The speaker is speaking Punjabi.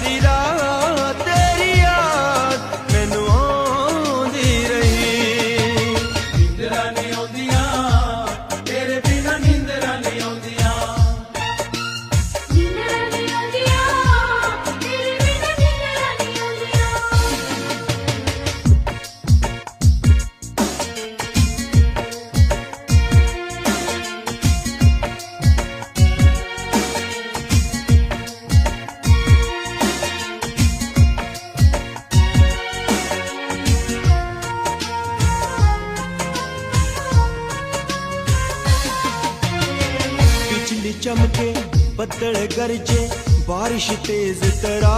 ਸਾਰੀ ਰਾਤ ਤੇਰੀ ਯਾਦ ਮੈਨੂੰ ਆਉਂਦੀ ਰਹੀ। ਨੀਂਦਰਾਂ ਨਹੀਂ ਆਉਂਦੀਆਂ ਤੇਰੇ ਬਿਨਾਂ, ਨੀਂਦਰਾਂ ਨਹੀਂ ਆਉਂਦੀਆਂ। ਨੀਂਦਰਾਂ ਨਹੀਂ ਆਉਂਦੀਆਂ ਤੇਰੇ ਬਿਨਾਂ, ਨੀਂਦਰਾਂ ਨਹੀਂ ਆਉਂਦੀਆਂ। बिजली चमके बदल गरजे बारिश तेज तरा